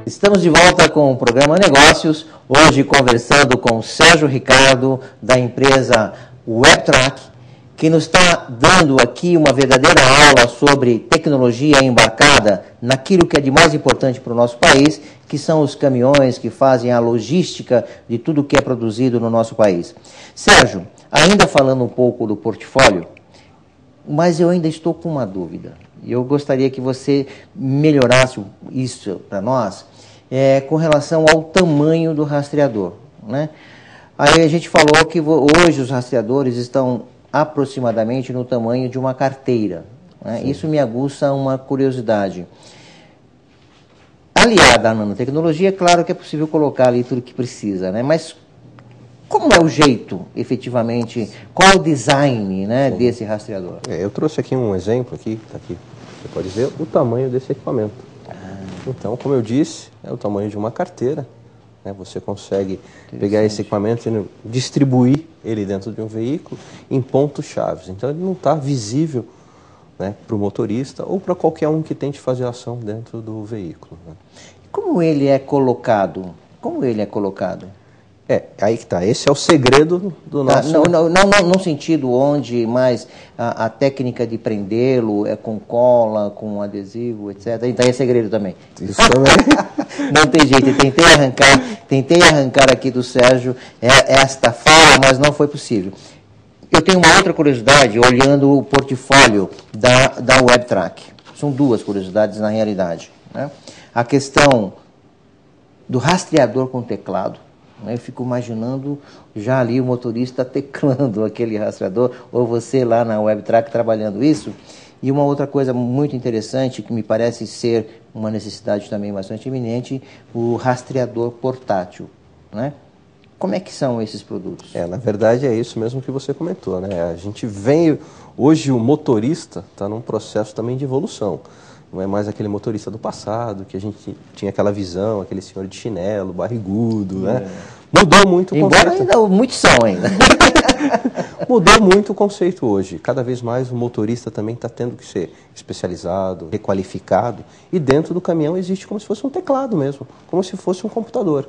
Estamos de volta com o programa Negócios, hoje conversando com o Sérgio Ricardo, da empresa WebTrack, que nos está dando aqui uma verdadeira aula sobre tecnologia embarcada naquilo que é de mais importante para o nosso país, que são os caminhões que fazem a logística de tudo que é produzido no nosso país. Sérgio, ainda falando um pouco do portfólio, mas eu ainda estou com uma dúvida. Eu gostaria que você melhorasse isso para nós, com relação ao tamanho do rastreador, né? Aí a gente falou que hoje os rastreadores estão aproximadamente no tamanho de uma carteira, né? Isso me aguça uma curiosidade. Aliada à nanotecnologia, claro que é possível colocar ali tudo que precisa, né? Mas como é o jeito, efetivamente, qual é o design, né, desse rastreador? Eu trouxe aqui um exemplo, aqui, você pode ver o tamanho desse equipamento. Então, como eu disse, é o tamanho de uma carteira, né? Você consegue pegar esse equipamento e distribuir ele dentro de um veículo em pontos-chave. Então, ele não está visível, né, para o motorista ou para qualquer um que tente fazer ação dentro do veículo, né? Como ele é colocado? Como ele é colocado? Aí que está. Esse é o segredo do nosso... Não no sentido onde mais a técnica de prendê-lo é com cola, com adesivo, etc. Então é segredo também. Isso também. Não tem jeito. Tentei arrancar aqui do Sérgio esta fala, mas não foi possível. Eu tenho uma outra curiosidade, olhando o portfólio da WebTrack. São duas curiosidades na realidade, né? A questão do rastreador com teclado. Eu fico imaginando já ali o motorista teclando aquele rastreador, ou você lá na WebTrack trabalhando isso. E uma outra coisa muito interessante, que me parece ser uma necessidade também bastante iminente, o rastreador portátil, né? Como é que são esses produtos? Na verdade é isso mesmo que você comentou, né? A gente vem, hoje o motorista está num processo também de evolução. Não é mais aquele motorista do passado, que a gente tinha aquela visão, aquele senhor de chinelo, barrigudo, né? Mudou muito o conceito. Embora ainda muitos são ainda. Mudou muito o conceito hoje. Cada vez mais o motorista também está tendo que ser especializado, requalificado. E dentro do caminhão existe como se fosse um teclado mesmo, como se fosse um computador,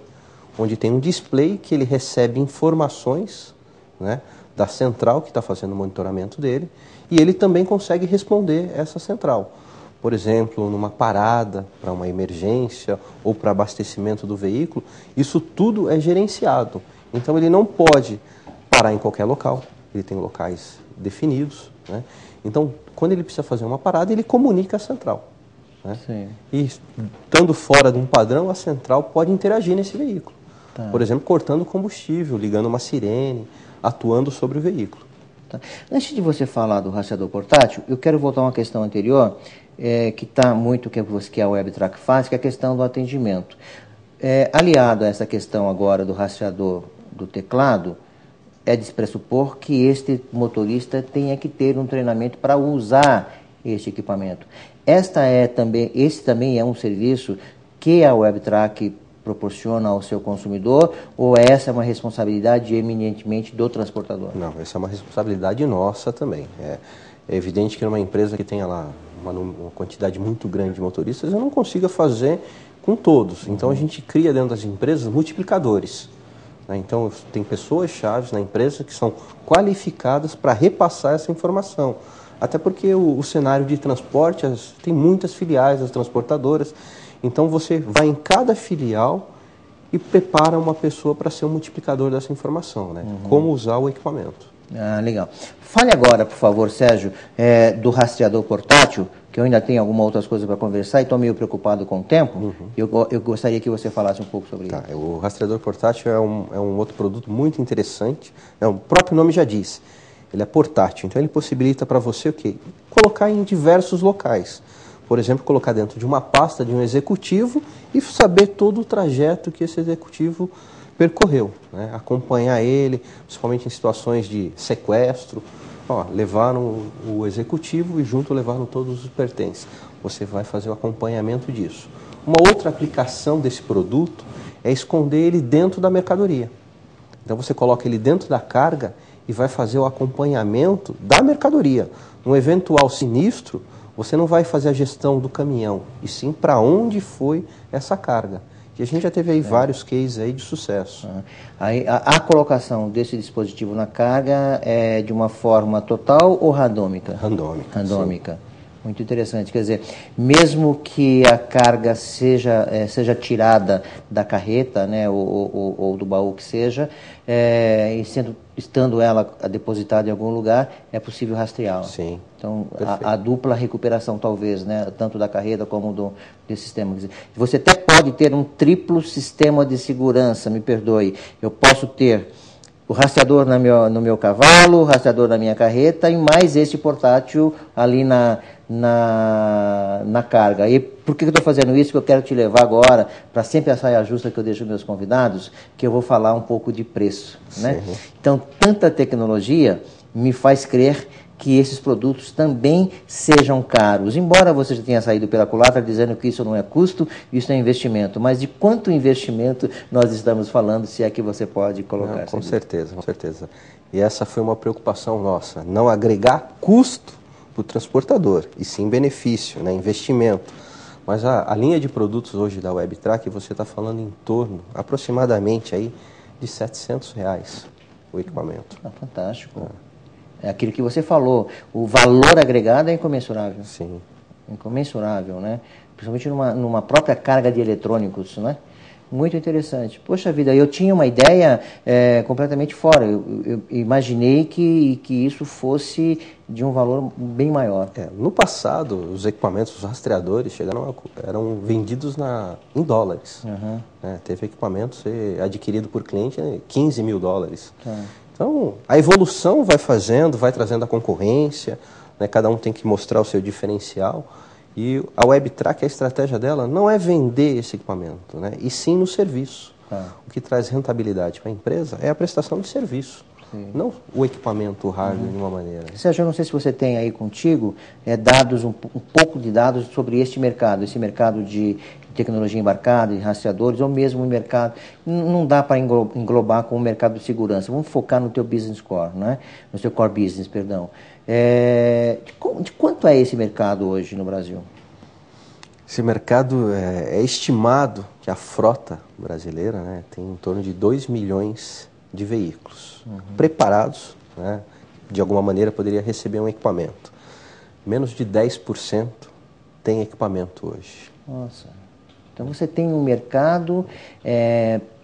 onde tem um display que ele recebe informações, né, da central que está fazendo o monitoramento dele, e ele também consegue responder essa central. Por exemplo, numa parada para uma emergência ou para abastecimento do veículo, isso tudo é gerenciado. Então ele não pode parar em qualquer local, ele tem locais definidos, né? Então, quando ele precisa fazer uma parada, ele comunica a central, né? Sim. E estando fora de um padrão, a central pode interagir nesse veículo. Tá. Por exemplo, cortando combustível, ligando uma sirene, atuando sobre o veículo. Tá. Antes de você falar do rastreador portátil, eu quero voltar a uma questão anterior, que está muito que a WebTrack faz, que é a questão do atendimento. Aliado a essa questão agora do rastreador do teclado, é de se pressupor que este motorista tenha que ter um treinamento para usar este equipamento. Esse também é um serviço que a WebTrack proporciona ao seu consumidor, ou essa é uma responsabilidade eminentemente do transportador? Não, essa é uma responsabilidade nossa também. É evidente que numa empresa que tenha lá uma quantidade muito grande de motoristas, eu não consiga fazer com todos. Então a gente cria dentro das empresas multiplicadores, né? Então tem pessoas-chave na empresa que são qualificadas para repassar essa informação. Até porque o cenário de transporte tem muitas filiais, as transportadoras. Então você vai em cada filial e prepara uma pessoa para ser um multiplicador dessa informação, né? Como usar o equipamento. Legal. Fale agora, por favor, Sérgio, do rastreador portátil, que eu ainda tenho algumas outras coisas para conversar e estou meio preocupado com o tempo. Eu gostaria que você falasse um pouco sobre isso. O rastreador portátil é um outro produto muito interessante. O próprio nome já diz. Ele é portátil, então ele possibilita para você o quê? Colocar em diversos locais. Por exemplo, colocar dentro de uma pasta de um executivo e saber todo o trajeto que esse executivo percorreu, né? Acompanhar ele, principalmente em situações de sequestro. Levaram o executivo e junto levaram todos os pertences. Você vai fazer o acompanhamento disso. Uma outra aplicação desse produto é esconder ele dentro da mercadoria. Então você coloca ele dentro da carga e vai fazer o acompanhamento da mercadoria. Um eventual sinistro, você não vai fazer a gestão do caminhão, e sim para onde foi essa carga. E a gente já teve aí vários cases aí de sucesso. Aí, a colocação desse dispositivo na carga é de uma forma total ou randômica? Randômica. Randômica. Sim. Muito interessante. Quer dizer, mesmo que a carga seja tirada da carreta, né, ou do baú que seja, e estando ela depositada em algum lugar, é possível rastreá-la. Sim. Então, a dupla recuperação, talvez, né, tanto da carreta como do sistema. Quer dizer, você até pode ter um triplo sistema de segurança, me perdoe. Eu posso ter o rastreador no meu cavalo, o rastreador na minha carreta e mais esse portátil ali na carga. E por que eu estou fazendo isso? Que eu quero te levar agora para sempre a saia justa que eu deixo meus convidados, que eu vou falar um pouco de preço. Né? Então, tanta tecnologia me faz crer que esses produtos também sejam caros. Embora você já tenha saído pela culatra dizendo que isso não é custo, isso é investimento. Mas de quanto investimento nós estamos falando, se é que você pode colocar? Com certeza, com certeza. E essa foi uma preocupação nossa, não agregar custo para o transportador, e sim benefício, né, investimento. Mas a linha de produtos hoje da WebTrack, você está falando em torno, aproximadamente, aí, de R$700 o equipamento. Fantástico. É aquilo que você falou, o valor agregado é incomensurável. Sim. Incomensurável, né? Principalmente numa própria carga de eletrônicos, né? Muito interessante. Poxa vida, eu tinha uma ideia completamente fora. Eu imaginei que isso fosse de um valor bem maior. No passado, os equipamentos, os rastreadores, eram vendidos em dólares. Teve equipamento ser adquirido por cliente $15 mil. Então, a evolução vai trazendo a concorrência, né? Cada um tem que mostrar o seu diferencial. E a WebTrack, a estratégia dela não é vender esse equipamento, né? E sim no serviço. O que traz rentabilidade para a empresa é a prestação de serviço, não o equipamento, o hardware, de uma maneira. Sérgio, eu não sei se você tem aí contigo dados, um pouco de dados sobre esse mercado de tecnologia embarcada, de rastreadores, ou mesmo o mercado, não dá para englobar com o mercado de segurança. Vamos focar no teu business core, né? No seu core business, perdão. De quanto é esse mercado hoje no Brasil? Esse mercado é estimado que a frota brasileira, né, tem em torno de 2 milhões de veículos preparados, né, de alguma maneira poderia receber um equipamento. Menos de 10% tem equipamento hoje. Nossa. Então você tem um mercado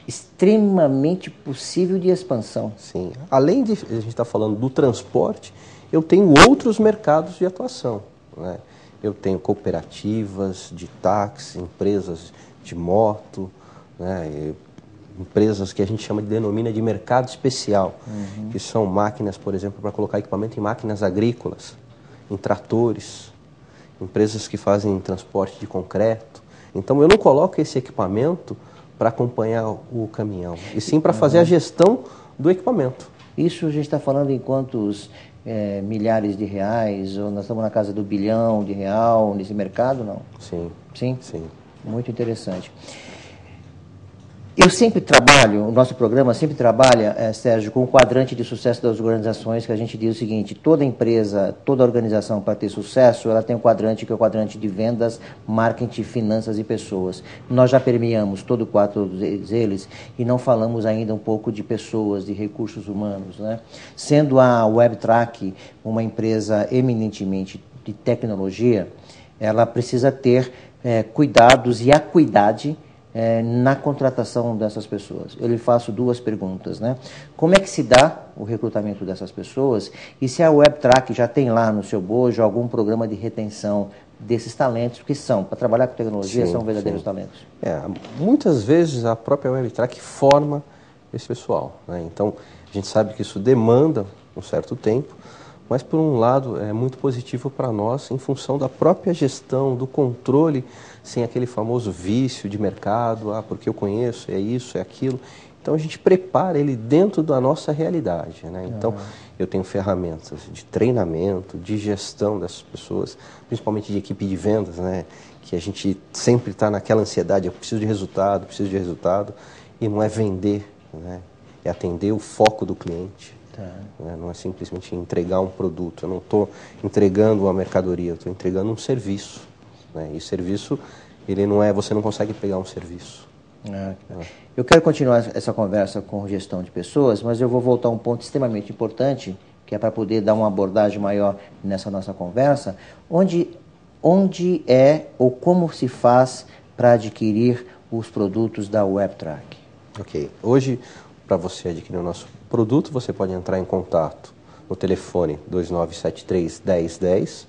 extremamente possível de expansão. Sim. Além de a gente estar falando do transporte, eu tenho outros mercados de atuação, né? Eu tenho cooperativas de táxi, empresas de moto, né? Empresas que a gente denomina de mercado especial, que são máquinas, por exemplo, para colocar equipamento em máquinas agrícolas, em tratores, empresas que fazem transporte de concreto. Então, eu não coloco esse equipamento para acompanhar o caminhão, e sim para fazer a gestão do equipamento. Isso a gente está falando em quantos milhares de reais, ou nós estamos na casa do R$1 bilhão nesse mercado, não? Sim. Sim? Sim. Muito interessante. Eu sempre trabalho, o nosso programa sempre trabalha, Sérgio, com o quadrante de sucesso das organizações, que a gente diz o seguinte: toda empresa, toda organização, para ter sucesso, ela tem um quadrante que é o quadrante de vendas, marketing, finanças e pessoas. Nós já permeamos todos eles e não falamos ainda um pouco de pessoas, de recursos humanos, né? Sendo a WebTrack uma empresa eminentemente de tecnologia, ela precisa ter cuidados e acuidade na contratação dessas pessoas. Eu lhe faço duas perguntas, né? Como é que se dá o recrutamento dessas pessoas e se a WebTrack já tem lá no seu bojo algum programa de retenção desses talentos, que para trabalhar com tecnologia, são verdadeiros talentos? Muitas vezes a própria WebTrack forma esse pessoal, né? Então, a gente sabe que isso demanda um certo tempo, mas, por um lado, é muito positivo para nós em função da própria gestão, do controle, sem aquele famoso vício de mercado, porque eu conheço, é isso, é aquilo. Então, a gente prepara ele dentro da nossa realidade, né? Então, eu tenho ferramentas de treinamento, de gestão dessas pessoas, principalmente de equipe de vendas, né? Que a gente sempre está naquela ansiedade, eu preciso de resultado, e não é vender, né? É atender o foco do cliente. Né? Não é simplesmente entregar um produto. Eu não estou entregando uma mercadoria, eu estou entregando um serviço. Né? E serviço, ele não é, você não consegue pegar um serviço. Eu quero continuar essa conversa com gestão de pessoas, mas eu vou voltar a um ponto extremamente importante, que é para poder dar uma abordagem maior nessa nossa conversa, onde é ou como se faz para adquirir os produtos da WebTrack. Ok. Hoje, para você adquirir o nosso produto, você pode entrar em contato no telefone 2973-1010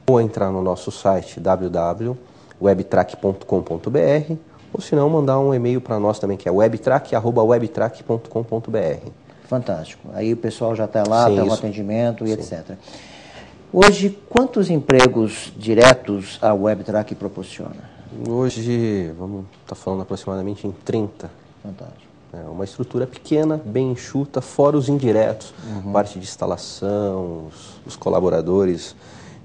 ou entrar no nosso site www.webtrack.com.br ou se não, mandar um e-mail para nós também, que é webtrack@webtrack.com.br. Fantástico. Aí o pessoal já está lá, tem um atendimento e Sim. etc. Hoje, quantos empregos diretos a WebTrack proporciona? Hoje, vamos estar falando aproximadamente em 30. Fantástico. É uma estrutura pequena, bem enxuta, fora os indiretos, parte de instalação, os colaboradores,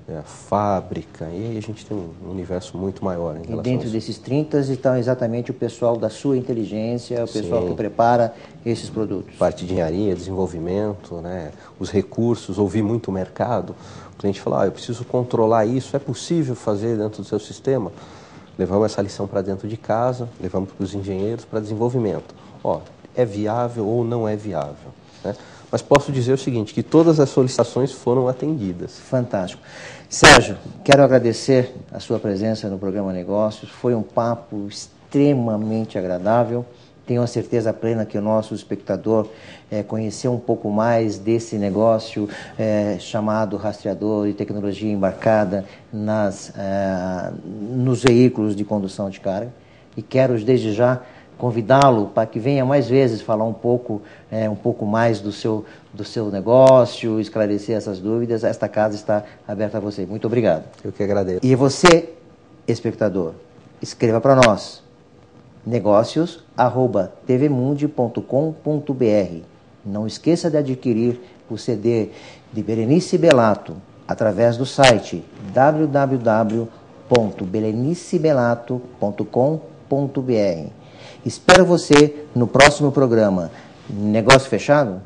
a fábrica, e aí a gente tem um universo muito maior. E dentro desses 30 está exatamente o pessoal da sua inteligência, o pessoal que prepara esses produtos. Parte de engenharia, desenvolvimento, né? Os recursos, ouvir muito o mercado. O cliente fala, eu preciso controlar isso, é possível fazer dentro do seu sistema? Levamos essa lição para dentro de casa, levamos para os engenheiros para desenvolvimento. É viável ou não é viável? Né? Mas posso dizer o seguinte, que todas as solicitações foram atendidas. Fantástico. Sérgio, quero agradecer a sua presença no programa Negócios. Foi um papo extremamente agradável. Tenho a certeza plena que o nosso espectador conheceu um pouco mais desse negócio chamado rastreador e tecnologia embarcada nos veículos de condução de carga. E quero desde já convidá-lo para que venha mais vezes falar um pouco mais do seu negócio, esclarecer essas dúvidas. Esta casa está aberta a você. Muito obrigado. Eu que agradeço. E você, espectador, escreva para nós, negócios@tvmundi.com.br. Não esqueça de adquirir o CD de Berenice Bellato através do site www.berenicebelato.com.br. Espero você no próximo programa. Negócio fechado?